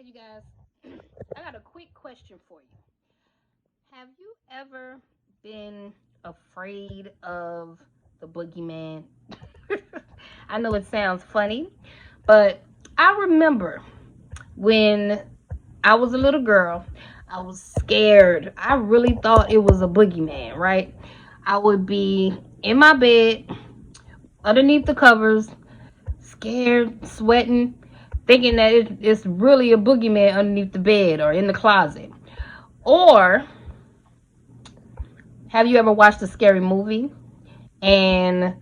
Hey, you guys, I got a quick question for you. Have you ever been afraid of the boogeyman? I know it sounds funny, but I remember when I was a little girl, I was scared. I really thought it was a boogeyman, right? I would be in my bed, underneath the covers, scared, sweating, thinking that it's really a boogeyman underneath the bed or in the closet. Or have you ever watched a scary movie and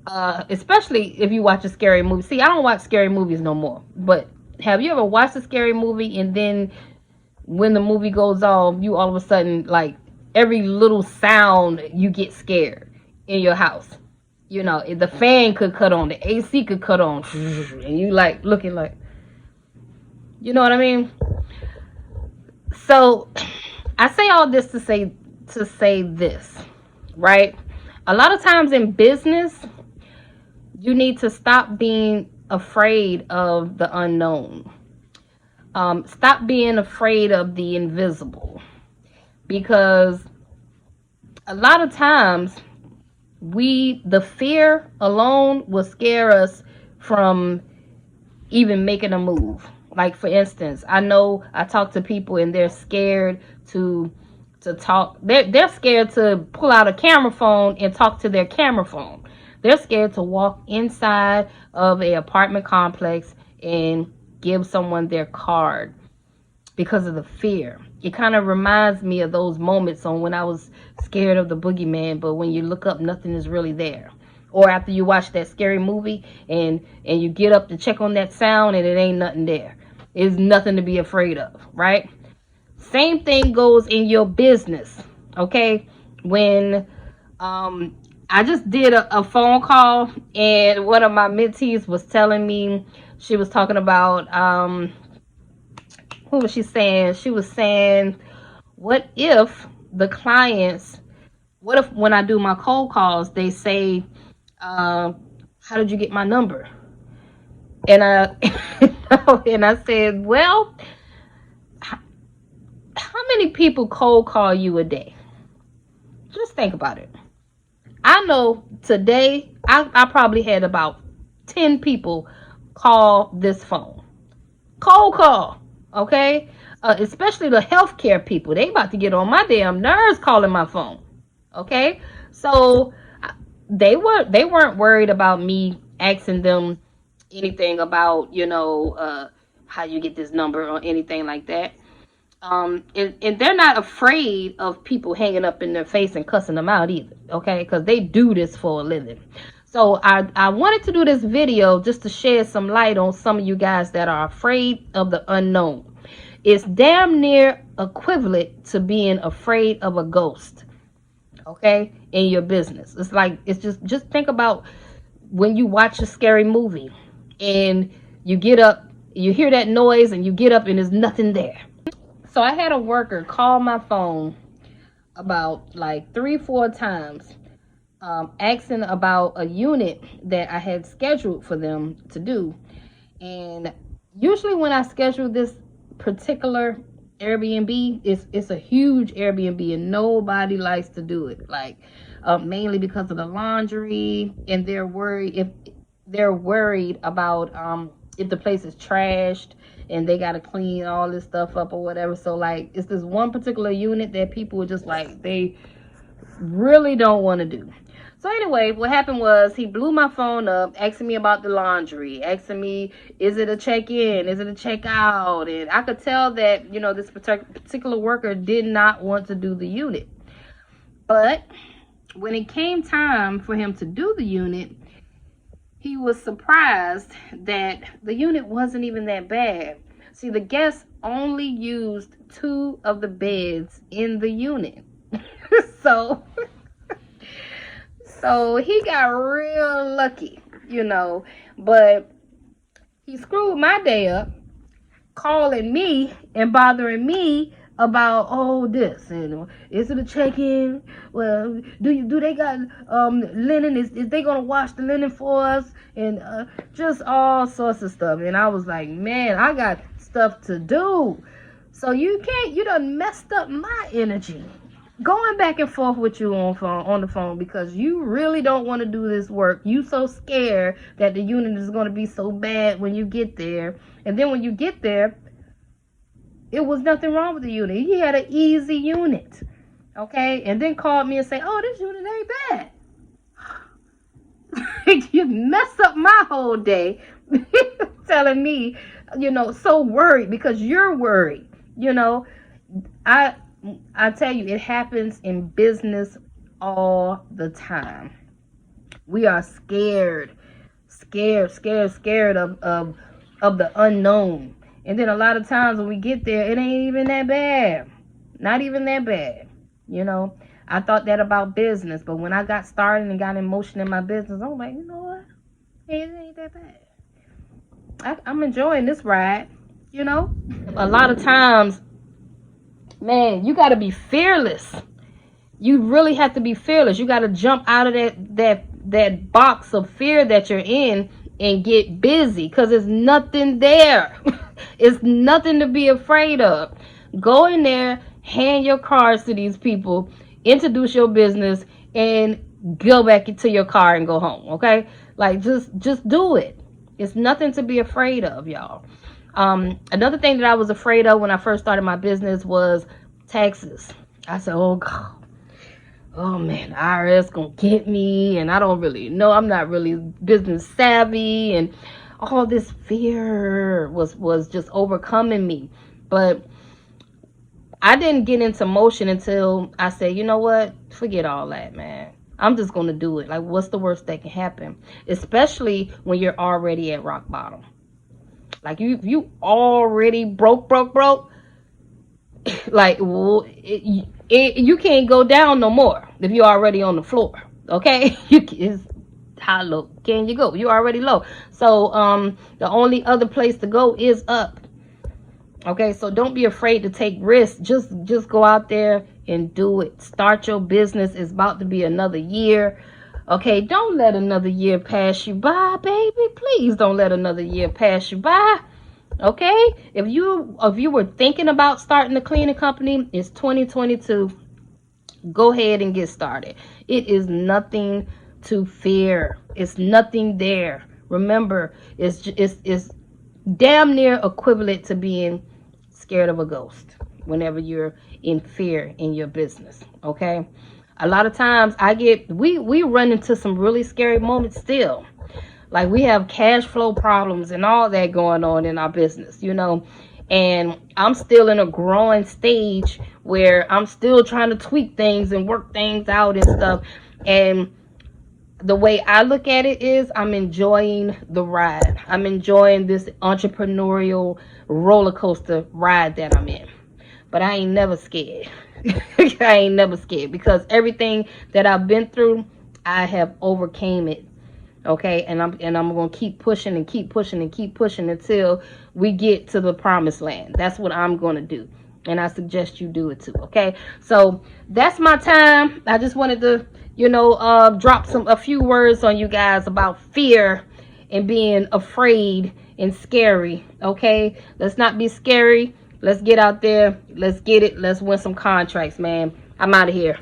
especially if you watch a scary movie. See, I don't watch scary movies no more. But have you ever watched a scary movie and then when the movie goes off, you all of a sudden like every little sound you get scared in your house. You know, the fan could cut on, the AC could cut on, and you like looking like, you know what I mean? So I say all this to say this, right? A lot of times in business, you need to stop being afraid of the unknown. Stop being afraid of the invisible, because a lot of times the fear alone will scare us from even making a move. Like, for instance, I know I talk to people and they're scared to talk. They're scared to pull out a camera phone and talk to their camera phone. They're scared to walk inside of a apartment complex and give someone their card because of the fear. It kind of reminds me of those moments on when I was scared of the boogeyman, but when you look up, nothing is really there. Or after you watch that scary movie and you get up to check on that sound and it ain't nothing there. It's nothing to be afraid of, right? Same thing goes in your business, okay? When I just did a phone call and one of my mentees was telling me, she was talking about what was she saying? She was saying, what if the clients, what if when I do my cold calls, they say, how did you get my number? And I and I said, well, how many people cold call you a day? Just think about it. I know today I probably had about 10 people call this phone. Cold call, okay? Especially the healthcare people. They about to get on my damn nerves calling my phone, okay? So they weren't worried about me asking them anything about, how you get this number or anything like that. And they're not afraid of people hanging up in their face and cussing them out either, okay? Because they do this for a living. So I wanted to do this video just to shed some light on some of you guys that are afraid of the unknown. It's damn near equivalent to being afraid of a ghost, okay, in your business. It's like, it's just think about when you watch a scary movie and you get up, you hear that noise and you get up and there's nothing there. So I had a worker call my phone about like 3-4 times, asking about a unit that I had scheduled for them to do. And usually when I schedule this particular Airbnb, it's a huge Airbnb and nobody likes to do it. Like, mainly because of the laundry, and they're worried about if the place is trashed and they got to clean all this stuff up or whatever. So like, it's this one particular unit that people are just like, they really don't want to do. So anyway, what happened was he blew my phone up, asking me about the laundry, asking me, is it a check-in? Is it a check-out? And I could tell that, this particular worker did not want to do the unit. But when it came time for him to do the unit, he was surprised that the unit wasn't even that bad. See, the guests only used 2 of the beds in the unit. So he got real lucky, but he screwed my day up, calling me and bothering me about this, and is it a check-in? Well, do they got linen? Is they gonna wash the linen for us? And just all sorts of stuff. And I was like, man, I got stuff to do. So you done messed up my energy going back and forth with you on the phone, because you really don't want to do this work. You so scared that the unit is going to be so bad when you get there. And then when you get there, it was nothing wrong with the unit. He had an easy unit. Okay? And then called me and say, oh, this unit ain't bad. You mess up my whole day telling me, so worried because you're worried. I tell you, it happens in business all the time. We are scared of the unknown. And then a lot of times when we get there, it ain't even that bad. Not even that bad. I thought that about business, but when I got started and got in motion in my business, I was like, you know what? It ain't that bad. I'm enjoying this ride. A lot of times, man, you got to be fearless. You really have to be fearless. You got to jump out of that box of fear that you're in and get busy, because there's nothing there. It's nothing to be afraid of. Go in there, hand your cards to these people, introduce your business, and go back into your car and go home. Okay? Like, just do it. It's nothing to be afraid of, y'all. Another thing that I was afraid of when I first started my business was taxes. I said, oh God, oh man, IRS gonna get me, and I don't really know, I'm not really business savvy, and all this fear was just overcoming me. But I didn't get into motion until I said, you know what, forget all that, man. I'm just gonna do it. Like, what's the worst that can happen? Especially when you're already at rock bottom. Like, you already broke. Like, well, you can't go down no more if you're already on the floor. Okay? How low can you go? You're already low. So the only other place to go is up. Okay? So don't be afraid to take risks. Just go out there and do it. Start your business. It's about to be another year. Okay, don't let another year pass you by, baby. Please don't let another year pass you by. Okay? If you were thinking about starting a cleaning company, it's 2022. Go ahead and get started. It is nothing to fear. It's nothing there. Remember, it's damn near equivalent to being scared of a ghost whenever you're in fear in your business. Okay? A lot of times we run into some really scary moments still. Like, we have cash flow problems and all that going on in our business, and I'm still in a growing stage where I'm still trying to tweak things and work things out and stuff. And the way I look at it is, I'm enjoying the ride. I'm enjoying this entrepreneurial roller coaster ride that I'm in. But I ain't never scared. I ain't never scared, because everything that I've been through, I have overcame it. Okay, and I'm gonna keep pushing and keep pushing and keep pushing until we get to the promised land. That's what I'm gonna do, and I suggest you do it too. Okay, so that's my time. I just wanted to, drop a few words on you guys about fear and being afraid and scary. Okay, let's not be scary. Let's get out there. Let's get it. Let's win some contracts, man. I'm out of here.